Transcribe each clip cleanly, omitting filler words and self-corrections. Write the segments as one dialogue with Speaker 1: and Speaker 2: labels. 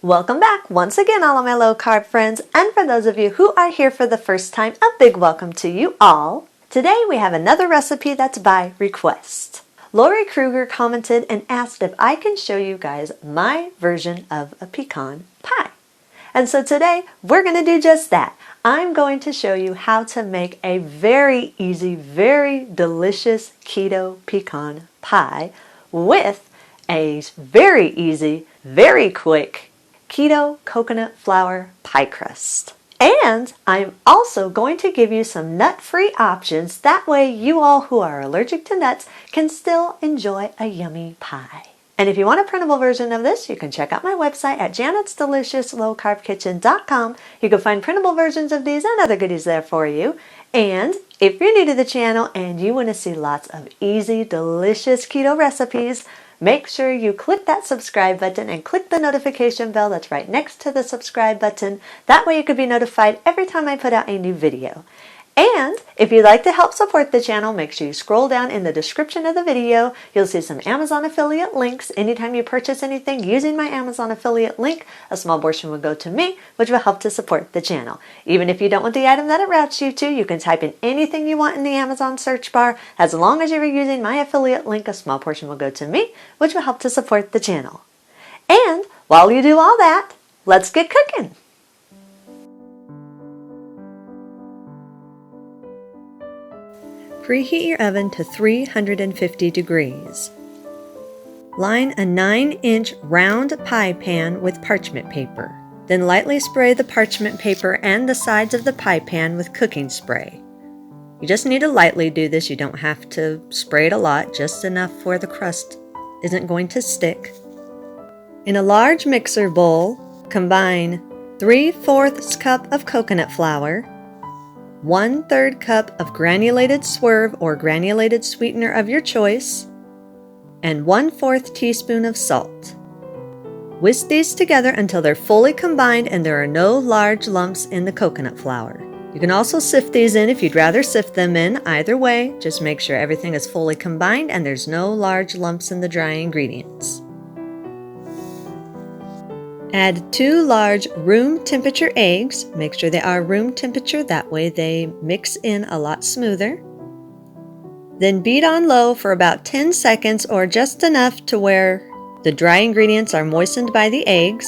Speaker 1: Welcome back once again, all of my low carb friends, and for those of you who are here for the first time, a big welcome to you all. Today we have another recipe that's by request. Lori Kruger commented and asked if I can show you guys my version of a pecan pie. And so today we're going to do just that. I'm going to show you how to make a very easy, very delicious keto pecan pie with a very easy, very quick keto coconut flour pie crust. And I'm also going to give you some nut-free options. That way you all who are allergic to nuts can still enjoy a yummy pie. And if you want a printable version of this, you can check out my website at janet'sdeliciouslowcarbkitchen.com. You can find printable versions of these and other goodies there for you. And if you're new to the channel and you want to see lots of easy, delicious keto recipes, make sure you click that subscribe button and click the notification bell that's right next to the subscribe button. That way you can be notified every time I put out a new video. And if you'd like to help support the channel, make sure you scroll down in the description of the video. You'll see some Amazon affiliate links. Anytime you purchase anything using my Amazon affiliate link, a small portion will go to me, which will help to support the channel. Even if you don't want the item that it routes you to, you can type in anything you want in the Amazon search bar. As long as you're using my affiliate link, a small portion will go to me, which will help to support the channel. And while you do all that, let's get cooking. Preheat your oven to 350 degrees. Line a 9-inch round pie pan with parchment paper. Then lightly spray the parchment paper and the sides of the pie pan with cooking spray. You just need to lightly do this. You don't have to spray it a lot, just enough where the crust isn't going to stick. In a large mixer bowl, combine 3/4 cup of coconut flour, 1/3 cup of granulated swerve or granulated sweetener of your choice, and 1/4 teaspoon of salt. Whisk these together until they're fully combined and there are no large lumps in the coconut flour. You can also sift these in if you'd rather sift them in. Either way, just make sure everything is fully combined and there's no large lumps in the dry ingredients. Add 2 large room temperature eggs. Make sure they are room temperature, that way they mix in a lot smoother. Then beat on low for about 10 seconds or just enough to where the dry ingredients are moistened by the eggs.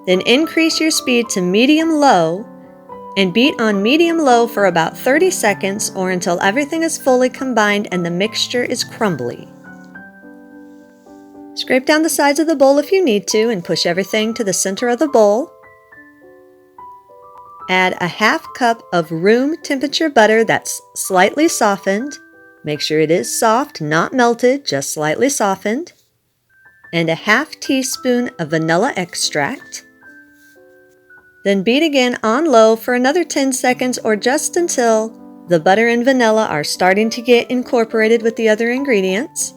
Speaker 1: Then increase your speed to medium-low and beat on medium-low for about 30 seconds or until everything is fully combined and the mixture is crumbly. Scrape down the sides of the bowl if you need to and push everything to the center of the bowl. Add a 1/2 cup of room temperature butter that's slightly softened. Make sure it is soft, not melted, just slightly softened. And a 1/2 teaspoon of vanilla extract. Then beat again on low for another 10 seconds or just until the butter and vanilla are starting to get incorporated with the other ingredients.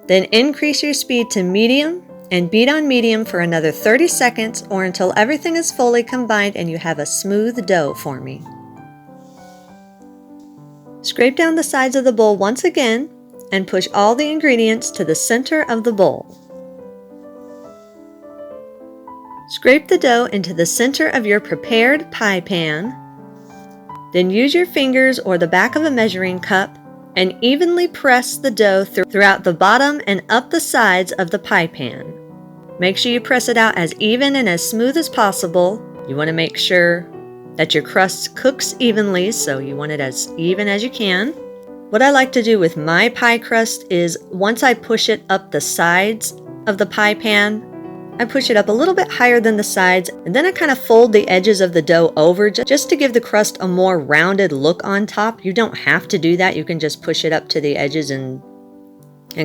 Speaker 1: Then increase your speed to medium and beat on medium for another 30 seconds or until everything is fully combined and you have a smooth dough forming. Scrape down the sides of the bowl once again and push all the ingredients to the center of the bowl. Scrape the dough into the center of your prepared pie pan. Then use your fingers or the back of a measuring cup and evenly press the dough throughout the bottom and up the sides of the pie pan. Make sure you press it out as even and as smooth as possible. You want to make sure that your crust cooks evenly, so you want it as even as you can. What I like to do with my pie crust is once I push it up the sides of the pie pan, I push it up a little bit higher than the sides, and then I kind of fold the edges of the dough over just to give the crust a more rounded look on top. You don't have to do that. You can just push it up to the edges and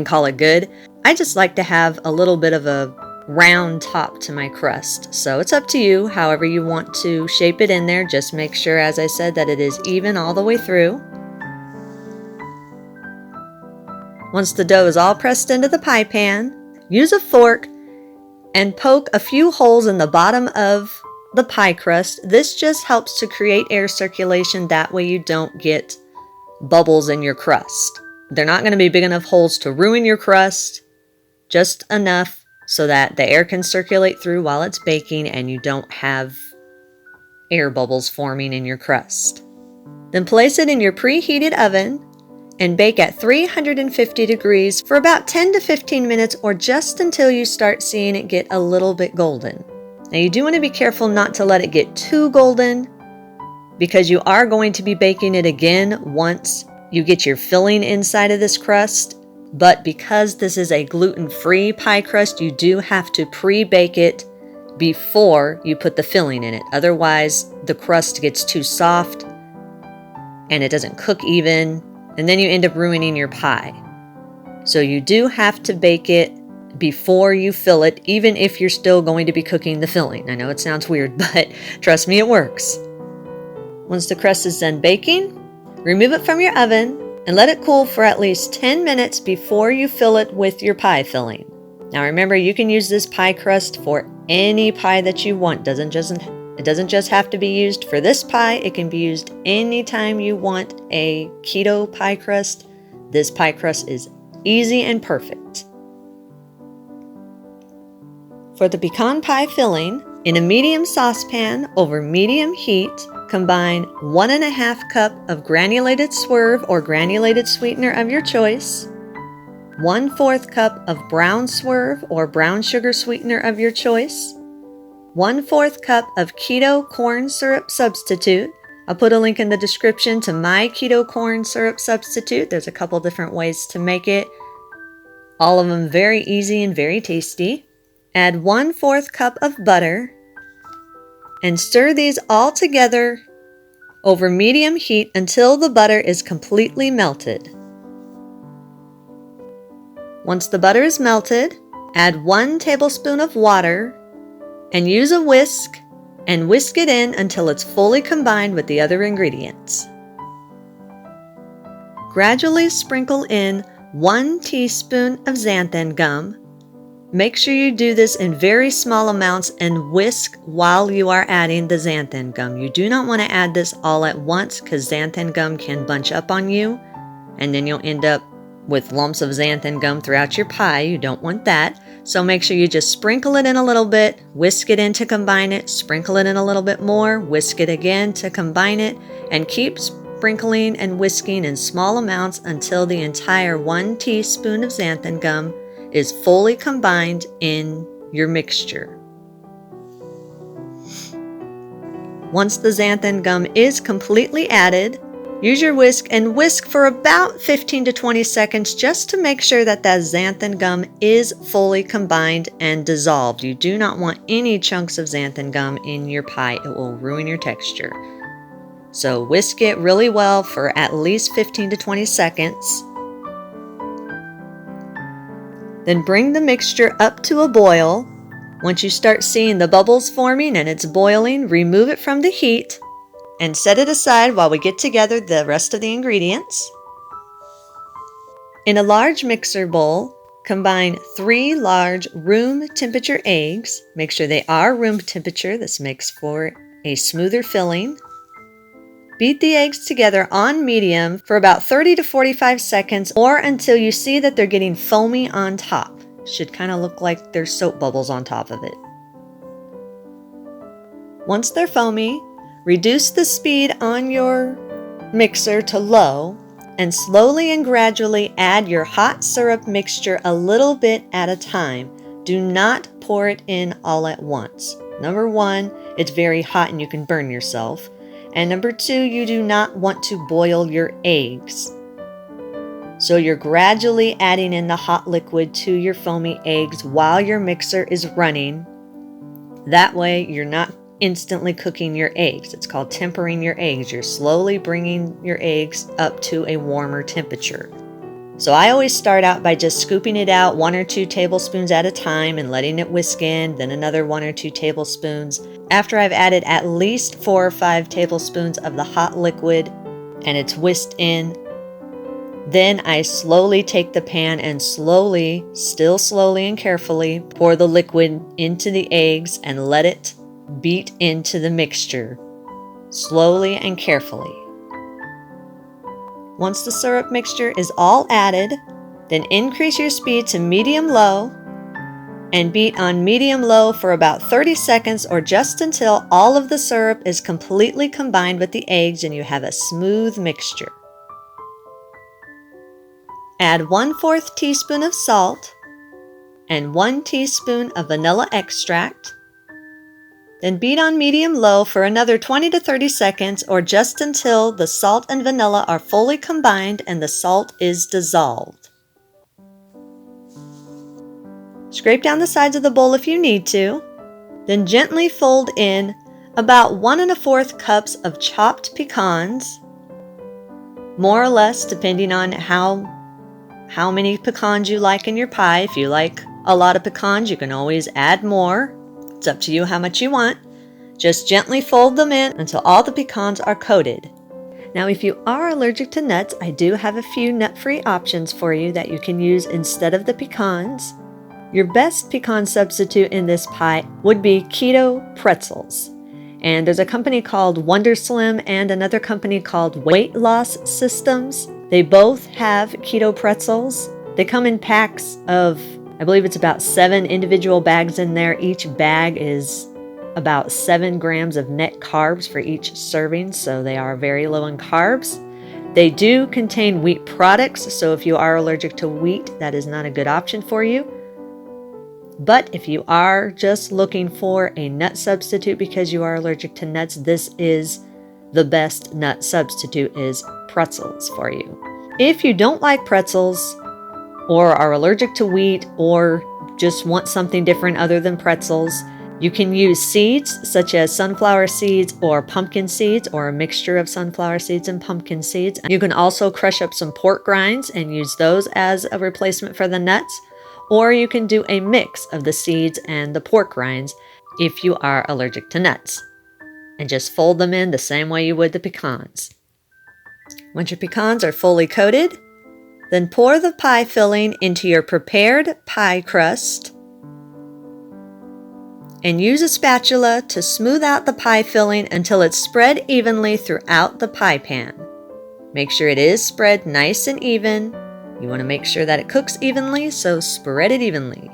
Speaker 1: call it good. I just like to have a little bit of a round top to my crust. So it's up to you, however you want to shape it in there. Just make sure, as I said, that it is even all the way through. Once the dough is all pressed into the pie pan, use a fork and poke a few holes in the bottom of the pie crust. This just helps to create air circulation. That way you don't get bubbles in your crust. They're not going to be big enough holes to ruin your crust, just enough so that the air can circulate through while it's baking and you don't have air bubbles forming in your crust. Then place it in your preheated oven and bake at 350 degrees for about 10 to 15 minutes or just until you start seeing it get a little bit golden. Now you do want to be careful not to let it get too golden because you are going to be baking it again once you get your filling inside of this crust. But because this is a gluten-free pie crust, you do have to pre-bake it before you put the filling in it. Otherwise, the crust gets too soft and it doesn't cook even, and then you end up ruining your pie. So you do have to bake it before you fill it, even if you're still going to be cooking the filling. I know it sounds weird, but trust me, it works. Once the crust is done baking, remove it from your oven and let it cool for at least 10 minutes before you fill it with your pie filling. Now remember, you can use this pie crust for any pie that you want. It doesn't just have to be used for this pie. It can be used anytime you want a keto pie crust. This pie crust is easy and perfect. For the pecan pie filling, in a medium saucepan over medium heat, combine 1.5 cup of granulated swerve or granulated sweetener of your choice, 1/4 cup of brown swerve or brown sugar sweetener of your choice, 1/4 cup of keto corn syrup substitute. I'll put a link in the description to my keto corn syrup substitute. There's a couple different ways to make it. All of them very easy and very tasty. Add 1/4 cup of butter and stir these all together over medium heat until the butter is completely melted. Once the butter is melted, add 1 tablespoon of water and use a whisk and whisk it in until it's fully combined with the other ingredients. Gradually sprinkle in 1 teaspoon of xanthan gum. Make sure you do this in very small amounts and whisk while you are adding the xanthan gum. You do not want to add this all at once because xanthan gum can bunch up on you and then you'll end up with lumps of xanthan gum throughout your pie. You don't want that. So make sure you just sprinkle it in a little bit, whisk it in to combine it, sprinkle it in a little bit more, whisk it again to combine it, and keep sprinkling and whisking in small amounts until the entire 1 teaspoon of xanthan gum is fully combined in your mixture. Once the xanthan gum is completely added, use your whisk and whisk for about 15 to 20 seconds just to make sure that xanthan gum is fully combined and dissolved. You do not want any chunks of xanthan gum in your pie. It will ruin your texture. So whisk it really well for at least 15 to 20 seconds. Then bring the mixture up to a boil. Once you start seeing the bubbles forming and it's boiling, remove it from the heat and set it aside while we get together the rest of the ingredients. In a large mixer bowl, combine 3 large room temperature eggs. Make sure they are room temperature. This makes for a smoother filling. Beat the eggs together on medium for about 30 to 45 seconds or until you see that they're getting foamy on top. Should kind of look like there's soap bubbles on top of it. Once they're foamy, reduce the speed on your mixer to low and slowly and gradually add your hot syrup mixture a little bit at a time. Do not pour it in all at once. Number 1, it's very hot and you can burn yourself. And number 2, you do not want to boil your eggs. So you're gradually adding in the hot liquid to your foamy eggs while your mixer is running. That way you're not instantly cooking your eggs. It's called tempering your eggs. You're slowly bringing your eggs up to a warmer temperature. So I always start out by just scooping it out 1 or 2 tablespoons at a time and letting it whisk in, then another 1 or 2 tablespoons. After I've added at least 4 or 5 tablespoons of the hot liquid and it's whisked in, then I slowly take the pan and slowly, still slowly and carefully, pour the liquid into the eggs and let it beat into the mixture, slowly and carefully. Once the syrup mixture is all added, then increase your speed to medium-low and beat on medium-low for about 30 seconds or just until all of the syrup is completely combined with the eggs and you have a smooth mixture. Add 1/4 teaspoon of salt and 1 teaspoon of vanilla extract. Then beat on medium-low for another 20 to 30 seconds or just until the salt and vanilla are fully combined and the salt is dissolved. Scrape down the sides of the bowl if you need to. Then gently fold in about 1 1/4 cups of chopped pecans, more or less depending on how many pecans you like in your pie. If you like a lot of pecans, you can always add more. It's up to you how much you want. Just gently fold them in until all the pecans are coated. Now, if you are allergic to nuts, I do have a few nut-free options for you that you can use instead of the pecans. Your best pecan substitute in this pie would be keto pretzels. And there's a company called Wonder Slim and another company called Weight Loss Systems. They both have keto pretzels. They come in packs of, I believe it's about 7 individual bags in there. Each bag is about 7 grams of net carbs for each serving, so they are very low in carbs. They do contain wheat products, so if you are allergic to wheat, that is not a good option for you. But if you are just looking for a nut substitute because you are allergic to nuts, this is the best nut substitute, is pretzels for you. If you don't like pretzels or are allergic to wheat or just want something different other than pretzels, you can use seeds such as sunflower seeds or pumpkin seeds or a mixture of sunflower seeds and pumpkin seeds. You can also crush up some pork rinds and use those as a replacement for the nuts. Or you can do a mix of the seeds and the pork rinds if you are allergic to nuts. And just fold them in the same way you would the pecans. Once your pecans are fully coated, then pour the pie filling into your prepared pie crust and use a spatula to smooth out the pie filling until it's spread evenly throughout the pie pan. Make sure it is spread nice and even. You want to make sure that it cooks evenly, so spread it evenly.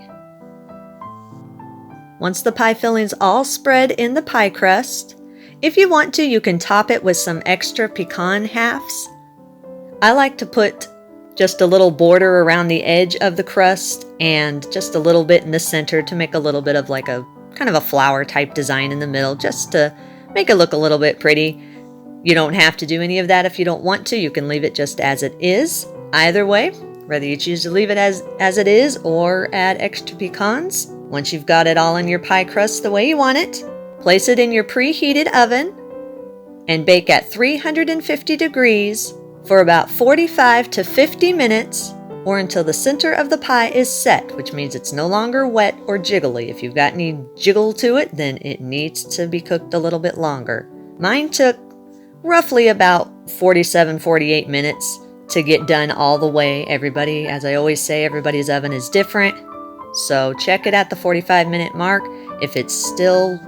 Speaker 1: Once the pie filling's all spread in the pie crust, if you want to, you can top it with some extra pecan halves. I like to put just a little border around the edge of the crust and just a little bit in the center to make a little bit of like a kind of a flower type design in the middle, just to make it look a little bit pretty. You don't have to do any of that if you don't want to. You can leave it just as it is. Either way, whether you choose to leave it as it is or add extra pecans, once you've got it all in your pie crust the way you want it, place it in your preheated oven and bake at 350 degrees for about 45 to 50 minutes or until the center of the pie is set, which means it's no longer wet or jiggly. If you've got any jiggle to it, then it needs to be cooked a little bit longer. Mine took roughly about 47-48 minutes to get done all the way. Everybody, as I always say, everybody's oven is different. So check it at the 45-minute mark. If it's still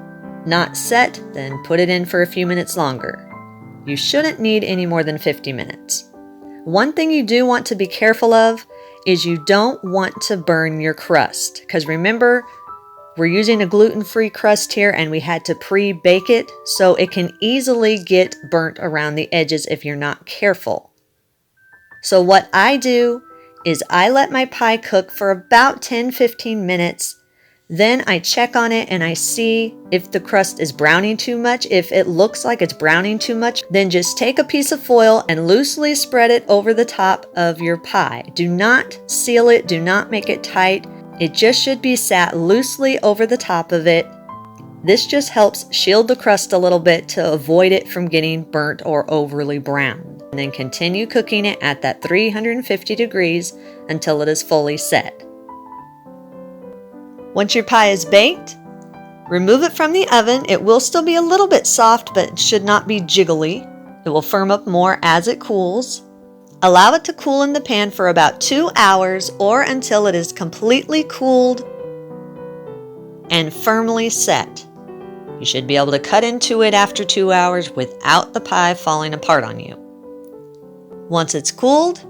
Speaker 1: not set, then put it in for a few minutes longer. You shouldn't need any more than 50 minutes. One thing you do want to be careful of is you don't want to burn your crust. Because remember, we're using a gluten-free crust here and we had to pre-bake it, so it can easily get burnt around the edges if you're not careful. So what I do is I let my pie cook for about 10-15 minutes. Then I check on it and I see if the crust is browning too much. If it looks like it's browning too much, then just take a piece of foil and loosely spread it over the top of your pie. Do not seal it. Do not make it tight. It just should be sat loosely over the top of it. This just helps shield the crust a little bit to avoid it from getting burnt or overly browned. And then continue cooking it at that 350 degrees until it is fully set. Once your pie is baked, remove it from the oven. It will still be a little bit soft, but it should not be jiggly. It will firm up more as it cools. Allow it to cool in the pan for about 2 hours or until it is completely cooled and firmly set. You should be able to cut into it after 2 hours without the pie falling apart on you. Once it's cooled,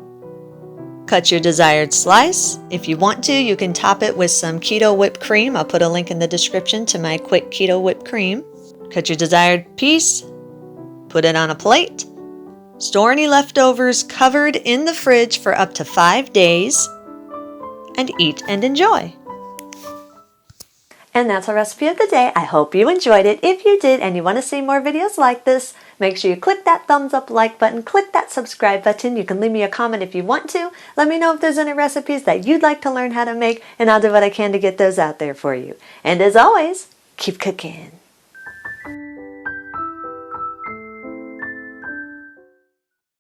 Speaker 1: Cut your desired slice. If you want to, you can top it with some keto whipped cream. I'll put a link in the description to my quick keto whipped cream. Cut your desired piece, put it on a plate. Store any leftovers covered in the fridge for up to 5 days, and eat and enjoy. And that's our recipe of the day. I hope you enjoyed it. If you did and you want to see more videos like this, make sure you click that thumbs up like button, click that subscribe button. You can leave me a comment if you want to. Let me know if there's any recipes that you'd like to learn how to make, and I'll do what I can to get those out there for you. And as always, keep cooking.